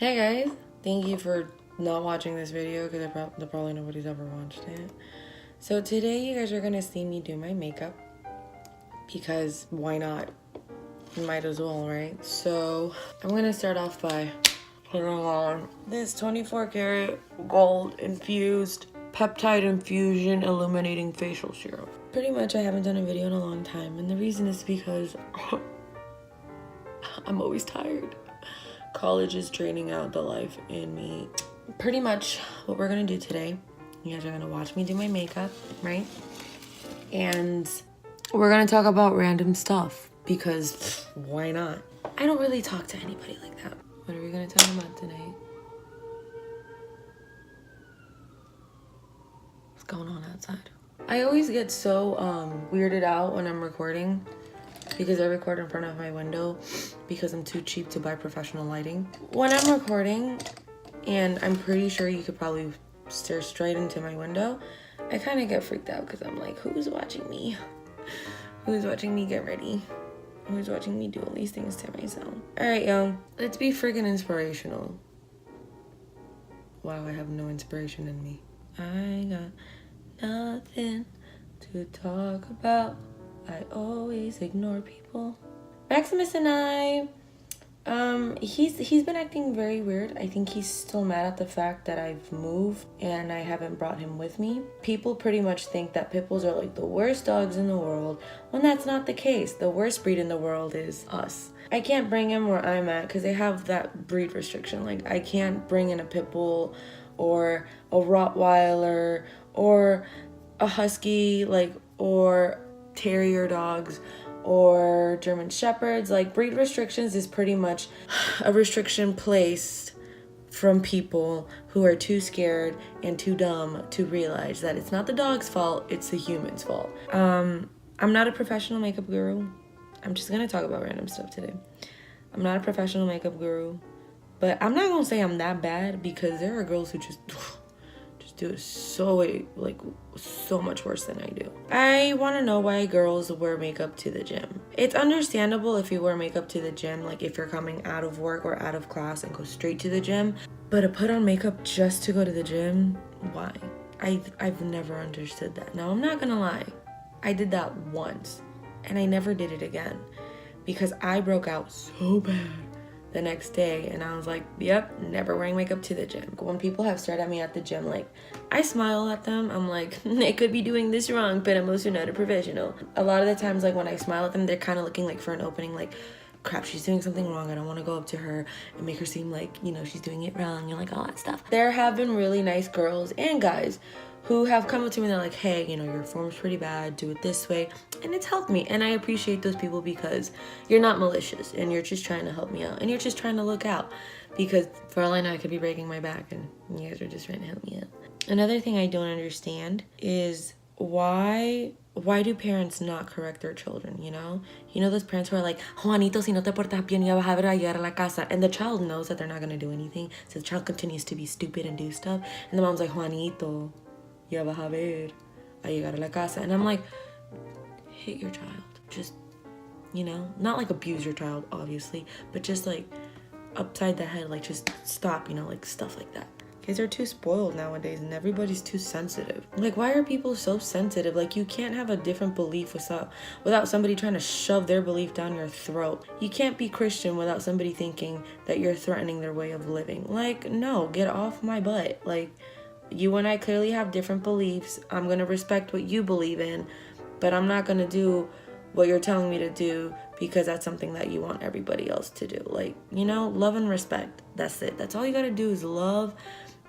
Hey guys, thank you for not watching this video because probably nobody's ever watched it. So today you guys are gonna see me do my makeup because why not? Might as well, right? So I'm gonna start off by putting on this 24 karat gold infused peptide infusion illuminating facial serum. Pretty much I haven't done a video in a long time, and the reason is because I'm always tired. College is draining out the life in me. Pretty much what we're gonna do today, you guys are gonna watch me do my makeup, right? And we're gonna talk about random stuff because why not? I don't really talk to anybody like that. What are we gonna talk about tonight? What's going on outside? I always get so weirded out when I'm recording because I record in front of my window because I'm too cheap to buy professional lighting. When I'm recording, and I'm pretty sure you could probably stare straight into my window, I kind of get freaked out because I'm like, who's watching me? Who's watching me get ready? Who's watching me do all these things to myself? All right, yo, let's be freaking inspirational. Wow, I have no inspiration in me. I got nothing to talk about. I always ignore people. Maximus and I, he's been acting very weird. I think he's still mad at the fact that I've moved and I haven't brought him with me. People pretty much think that pit bulls are like the worst dogs in the world, when that's not the case. The worst breed in the world is us. I can't bring him where I'm at because they have that breed restriction. Like, I can't bring in a pit bull or a Rottweiler or a husky, like, or terrier dogs or German shepherds. Like, breed restrictions is pretty much a restriction placed from people who are too scared and too dumb to realize that it's not the dog's fault, it's the human's fault. I'm not a professional makeup guru. I'm just gonna talk about random stuff today. I'm not a professional makeup guru, but I'm not gonna say I'm that bad because there are girls who just do it so much worse than I do. I want to know why girls wear makeup to the gym. It's understandable if you wear makeup to the gym, like if you're coming out of work or out of class and go straight to the gym, but to put on makeup just to go to the gym, why? I've never understood that. Now, I'm not gonna lie, I did that once and I never did it again because I broke out so bad the next day and I was like, yep, never wearing makeup to the gym. When people have stared at me at the gym, like, I smile at them. I'm like, they could be doing this wrong, but I'm also not a professional. A lot of the times, like, when I smile at them, they're kind of looking like for an opening, like, crap, she's doing something wrong. I don't want to go up to her and make her seem like, you know, she's doing it wrong, you know, like all that stuff. There have been really nice girls and guys who have come up to me and they're like, hey, you know, your form's pretty bad, do it this way. And it's helped me. And I appreciate those people because you're not malicious and you're just trying to help me out. And you're just trying to look out because for all I know, I could be breaking my back and you guys are just trying to help me out. Another thing I don't understand is why do parents not correct their children, you know? You know those parents who are like, Juanito, si no te portas bien, ya vas a ver a llegar a la casa. And the child knows that they're not going to do anything. So the child continues to be stupid and do stuff. And the mom's like, Juanito, ya vas a ver a llegar a la casa. And I'm like, hit your child. Just, you know, not like abuse your child, obviously, but just like upside the head, like just stop, you know, like stuff like that. Kids are too spoiled nowadays and everybody's too sensitive. Like, why are people so sensitive? Like, you can't have a different belief without somebody trying to shove their belief down your throat. You can't be Christian without somebody thinking that you're threatening their way of living. Like, no, get off my butt. Like, you and I clearly have different beliefs. I'm going to respect what you believe in, but I'm not going to do what you're telling me to do because that's something that you want everybody else to do. Like, you know, love and respect. That's it. That's all you got to do is love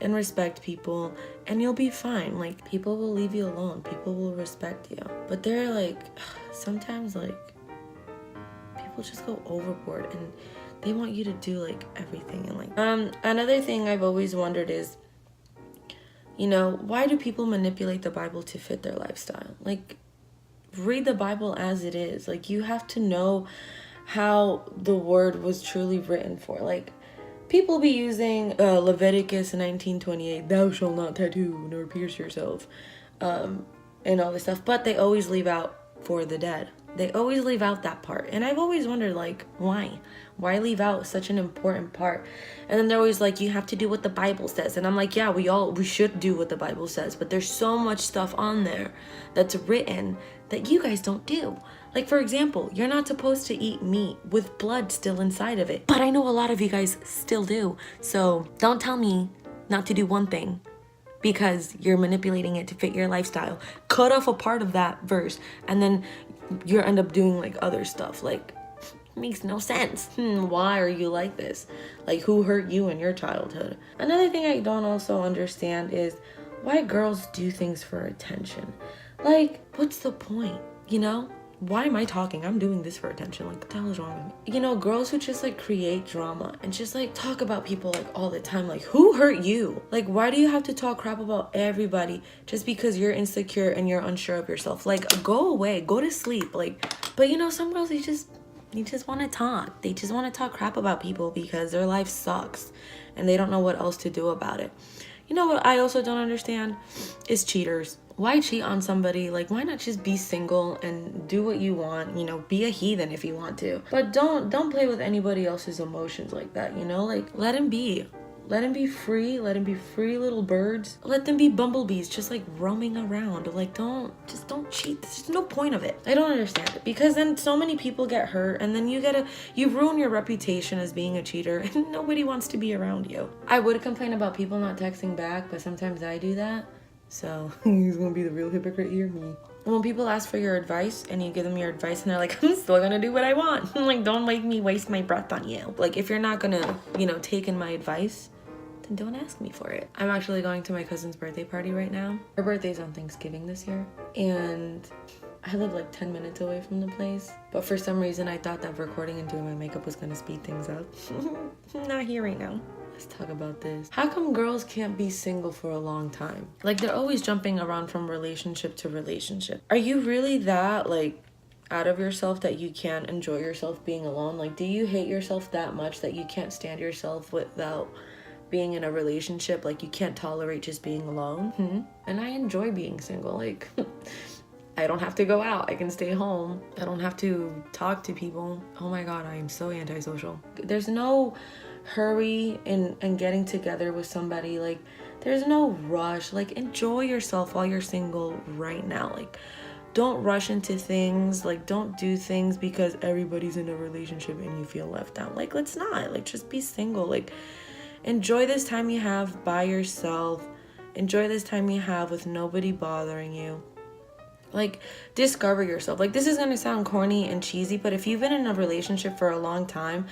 and respect people and you'll be fine. Like, people will leave you alone. People will respect you. But they're like, sometimes like people just go overboard and they want you to do like everything. And like, another thing I've always wondered is, you know, why do people manipulate the Bible to fit their lifestyle? Like, read the Bible as it is. Like, you have to know how the word was truly written for. Like, people be using Leviticus 19:28, thou shalt not tattoo nor pierce yourself, and all this stuff, but they always leave out for the dead. They always leave out that part. And I've always wondered, like, why? Why leave out such an important part? And then they're always like, you have to do what the Bible says. And I'm like, yeah, we should do what the Bible says. But there's so much stuff on there that's written that you guys don't do. Like, for example, you're not supposed to eat meat with blood still inside of it. But I know a lot of you guys still do. So don't tell me not to do one thing because you're manipulating it to fit your lifestyle. Cut off a part of that verse and then you end up doing like other stuff. Like, makes no sense. Why are you like this? Like, who hurt you in your childhood? Another thing I don't also understand is why girls do things for attention. Like, what's the point? You know? Why am I talking? I'm doing this for attention. Like, what the hell is wrong with me? You know, girls who just like create drama and just like talk about people like all the time. Like, who hurt you? Like, why do you have to talk crap about everybody just because you're insecure and you're unsure of yourself? Like, go away, go to sleep. Like, but you know, some girls, they just want to talk. They just want to talk crap about people because their life sucks and they don't know what else to do about it. You know what I also don't understand is cheaters. Why cheat on somebody? Like, why not just be single and do what you want? You know, be a heathen if you want to. But don't play with anybody else's emotions like that, you know? Like, let him be. Let him be free. Let him be free little birds. Let them be bumblebees just like roaming around. Like, don't cheat. There's no point of it. I don't understand it because then so many people get hurt and then you ruin your reputation as being a cheater and nobody wants to be around you. I would complain about people not texting back, but sometimes I do that. So he's gonna be the real hypocrite here, me. When people ask for your advice and you give them your advice and they're like, I'm still gonna do what I want. Like, don't make me waste my breath on you. Like, if you're not gonna, you know, take in my advice, then don't ask me for it. I'm actually going to my cousin's birthday party right now. Her birthday's on Thanksgiving this year. And I live like 10 minutes away from the place. But for some reason, I thought that recording and doing my makeup was gonna speed things up. Not here right now. Let's talk about this. How come girls can't be single for a long time? Like, they're always jumping around from relationship to relationship. Are you really that, like, out of yourself that you can't enjoy yourself being alone? Like, do you hate yourself that much that you can't stand yourself without being in a relationship? Like, you can't tolerate just being alone? And I enjoy being single. Like, I don't have to go out. I can stay home. I don't have to talk to people. Oh my God, I am so antisocial. There's no hurry in getting together with somebody. Like, there's no rush. Like, enjoy yourself while you're single right now. Like, don't rush into things. Like, don't do things because everybody's in a relationship and you feel left out. Like, let's not. Like, just be single. Like, enjoy this time you have by yourself. Enjoy this time you have with nobody bothering you. Like, discover yourself. Like, this is gonna sound corny and cheesy, but if you've been in a relationship for a long time,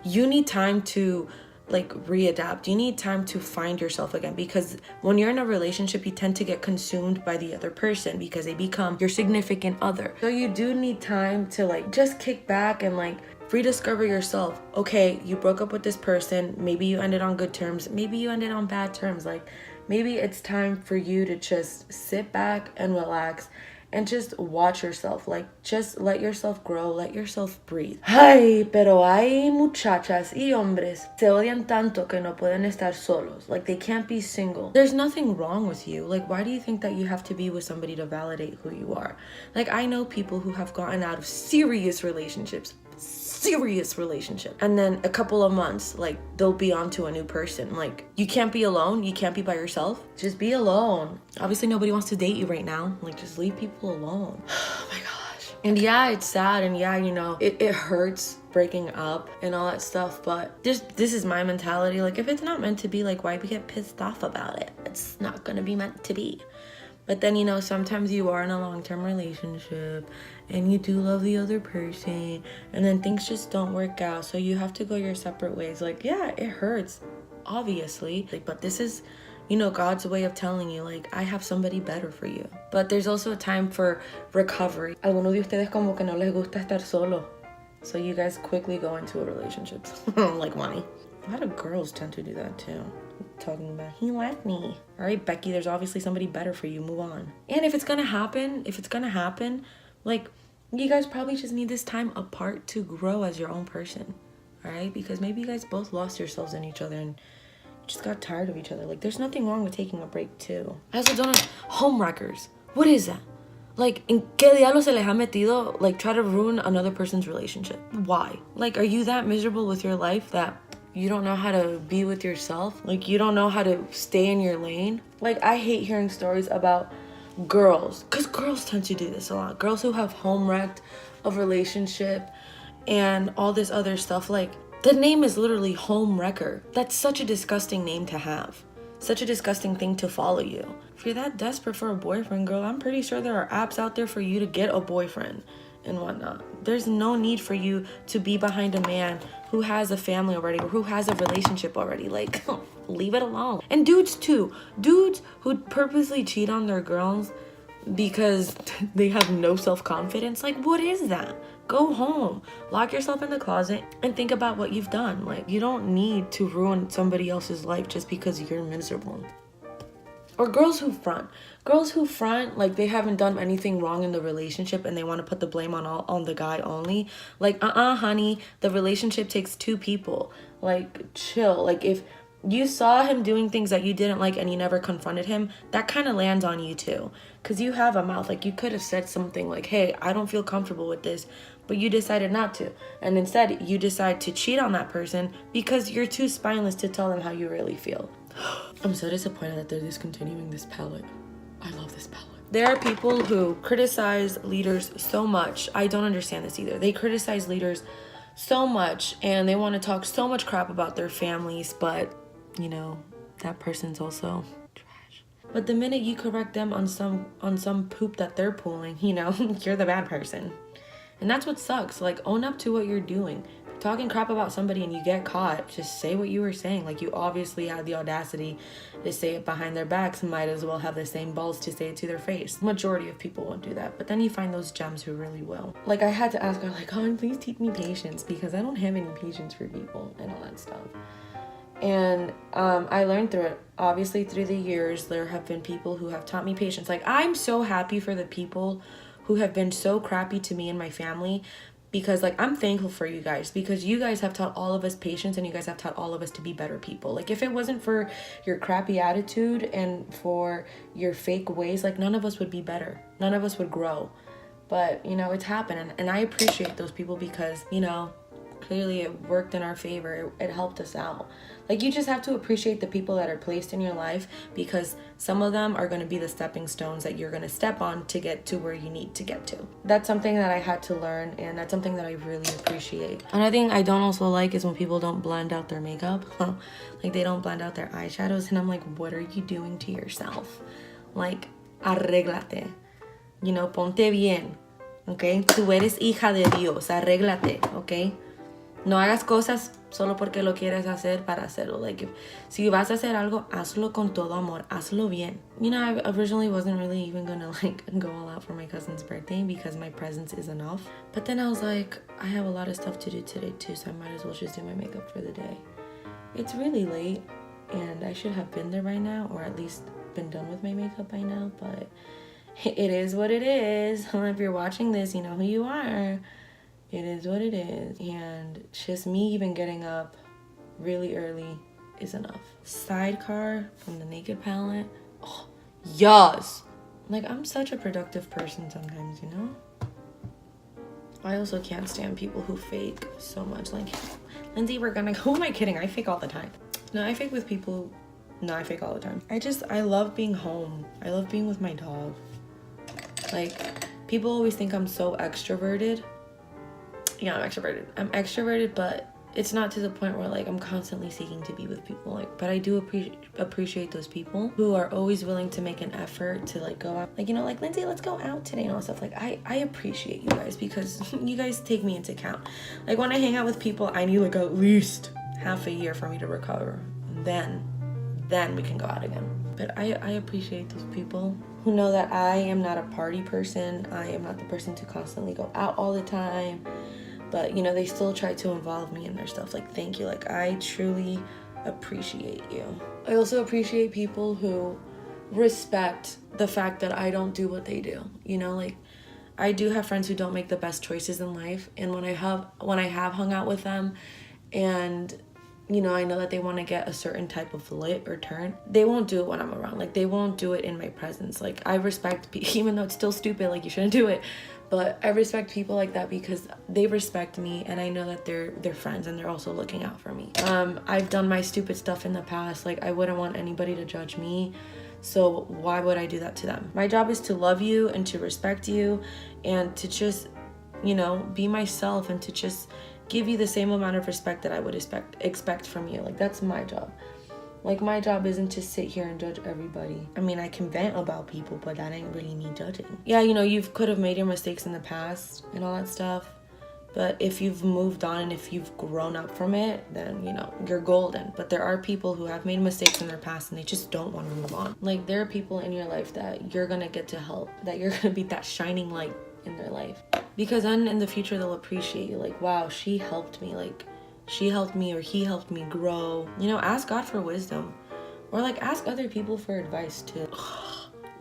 you need time to like readapt. You need time to find yourself again, because when you're in a relationship, you tend to get consumed by the other person because they become your significant other. So you do need time to like just kick back and like rediscover yourself. Okay, you broke up with this person. Maybe you ended on good terms. Maybe you ended on bad terms. Like, maybe it's time for you to just sit back and relax and just watch yourself. Like, just let yourself grow, let yourself breathe. Ay, pero hay muchachas y hombres se odian tanto que no pueden estar solos. Like, they can't be single. There's nothing wrong with you. Like, why do you think that you have to be with somebody to validate who you are? Like, I know people who have gotten out of serious relationships, and then a couple of months, like, they'll be on to a new person. Like, you can't be alone. You can't be by yourself. Just be alone. Obviously, nobody wants to date you right now. Like, just leave people alone. Oh my gosh. And yeah, it's sad, and yeah, you know, it hurts breaking up and all that stuff, but this is my mentality. Like, if it's not meant to be, like, why get pissed off about it? It's not gonna be meant to be. But then, you know, sometimes you are in a long-term relationship and you do love the other person, and then things just don't work out, so you have to go your separate ways. Like, yeah, it hurts, obviously. Like, but this is, you know, God's way of telling you, like, I have somebody better for you. But there's also a time for recovery. Algunos de ustedes como que no les gusta estar solo, so you guys quickly go into a relationship. Like money. A lot of girls tend to do that too. Talking about, he left me. All right, Becky, there's obviously somebody better for you. Move on. And if it's gonna happen, like, you guys probably just need this time apart to grow as your own person. All right, because maybe you guys both lost yourselves in each other and just got tired of each other. Like, there's nothing wrong with taking a break too. I also don't know, home wreckers. What is that? Like, ¿en qué diablo se les ha metido? Like, try to ruin another person's relationship. Why? Like, are you that miserable with your life that you don't know how to be with yourself? Like, you don't know how to stay in your lane? Like, I hate hearing stories about girls, because girls tend to do this a lot. Girls who have home wrecked a relationship and all this other stuff. Like, the name is literally home wrecker. That's such a disgusting name to have. Such a disgusting thing to follow you. If you're that desperate for a boyfriend, girl, I'm pretty sure there are apps out there for you to get a boyfriend and whatnot. There's no need for you to be behind a man who has a family already or who has a relationship already. Like, leave it alone. And dudes too. Dudes who purposely cheat on their girls because they have no self-confidence. Like, what is that? Go home, lock yourself in the closet, and think about what you've done. Like, you don't need to ruin somebody else's life just because you're miserable. Or girls who front like they haven't done anything wrong in the relationship and they want to put the blame on the guy only. Like, honey, the relationship takes two people. Like, chill. Like, if you saw him doing things that you didn't like and you never confronted him, that kind of lands on you too, because you have a mouth. Like, you could have said something like, hey, I don't feel comfortable with this, but you decided not to, and instead you decide to cheat on that person because you're too spineless to tell them how you really feel. I'm so disappointed that they're discontinuing this palette. I love this palette. There are people who criticize leaders so much. I don't understand this either. They criticize leaders so much and they want to talk so much crap about their families, but you know, that person's also trash. But the minute you correct them on some poop that they're pulling, you know, you're the bad person. And that's what sucks. Like, own up to what you're doing. Talking crap about somebody and you get caught, just say what you were saying. Like, you obviously had the audacity to say it behind their backs, might as well have the same balls to say it to their face. Majority of people won't do that, but then you find those gems who really will. Like, I had to ask her, like, oh, please teach me patience, because I don't have any patience for people and all that stuff. And I learned through it. Obviously, through the years, there have been people who have taught me patience. Like, I'm so happy for the people who have been so crappy to me and my family, because, like, I'm thankful for you guys, because you guys have taught all of us patience and you guys have taught all of us to be better people. Like, if it wasn't for your crappy attitude and for your fake ways, like, none of us would be better. None of us would grow. But, you know, it's happened. And I appreciate those people because, you know, clearly it worked in our favor. It helped us out. Like, you just have to appreciate the people that are placed in your life, because some of them are going to be the stepping stones that you're going to step on to get to where you need to get to. That's something that I had to learn, and that's something that I really appreciate. Another thing I don't also like is when people don't blend out their makeup. Like, they don't blend out their eyeshadows, and I'm like, what are you doing to yourself? Like, arréglate. You know, ponte bien. Okay? Tú eres hija de Dios. Arréglate. Okay? No hagas cosas solo porque lo quieres hacer para hacerlo. Like, si vas a hacer algo, hazlo con todo amor. Hazlo bien. You know, I originally wasn't really even gonna, like, go all out for my cousin's birthday because my presence is enough. But then I was like, I have a lot of stuff to do today too, so I might as well just do my makeup for the day. It's really late, and I should have been there by now, or at least been done with my makeup by now, but it is what it is. If you're watching this, you know who you are. It is what it is, and just me even getting up really early is enough. Sidecar from the Naked palette. Oh, yes! Like, I'm such a productive person sometimes, you know? I also can't stand people who fake so much. Like, Lindsay, we're gonna... Who am I kidding? I fake all the time. No, I fake with people... No, I fake all the time. I love being home. I love being with my dog. Like, people always think I'm so extroverted. Yeah, I'm extroverted, but it's not to the point where, like, I'm constantly seeking to be with people. Like, but I do appreciate those people who are always willing to make an effort to, like, go out. Like, you know, like, Lindsay, let's go out today and all stuff. Like, I appreciate you guys, because you guys take me into account. Like, when I hang out with people, I need, like, at least half a year for me to recover. Then we can go out again. But I appreciate those people who know that I am not a party person. I am not the person to constantly go out all the time. But, you know, they still try to involve me in their stuff. Like, thank you. Like, I truly appreciate you. I also appreciate people who respect the fact that I don't do what they do. You know, like, I do have friends who don't make the best choices in life. And when I have hung out with them and you know, I know that they want to get a certain type of lit or turn. They won't do it when I'm around. Like, they won't do it in my presence. Like, I respect, even though it's still stupid, like, you shouldn't do it. But I respect people like that because they respect me, and I know that they're friends and they're also looking out for me. I've done my stupid stuff in the past. Like, I wouldn't want anybody to judge me. So why would I do that to them? My job is to love you and to respect you and to just, you know, be myself and to just give you the same amount of respect that I would expect from you. Like, that's my job. Like, my job isn't to sit here and judge everybody. I mean, I can vent about people, but that ain't really me judging. Yeah, you know, you could have made your mistakes in the past and all that stuff, but if you've moved on and if you've grown up from it, then, you know, you're golden. But there are people who have made mistakes in their past and they just don't want to move on. Like, there are people in your life that you're gonna get to help, that you're gonna be that shining light in their life. Because then in the future, they'll appreciate you. Like, wow, she helped me. Like, she helped me or he helped me grow. You know, ask God for wisdom. Or, like, ask other people for advice, too.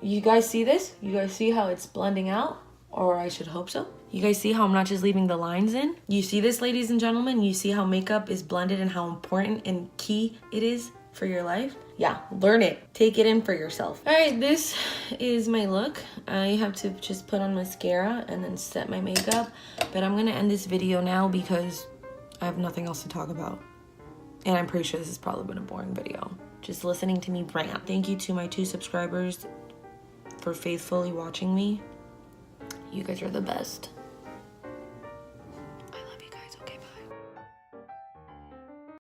You guys see this? You guys see how it's blending out? Or I should hope so. You guys see how I'm not just leaving the lines in? You see this, ladies and gentlemen? You see how makeup is blended and how important and key it is for your life? Yeah, learn it. Take it in for yourself. All right, this is my look. I have to just put on mascara and then set my makeup. But I'm gonna end this video now because I have nothing else to talk about. And I'm pretty sure this has probably been a boring video. Just listening to me rant. Thank you to my 2 subscribers for faithfully watching me. You guys are the best.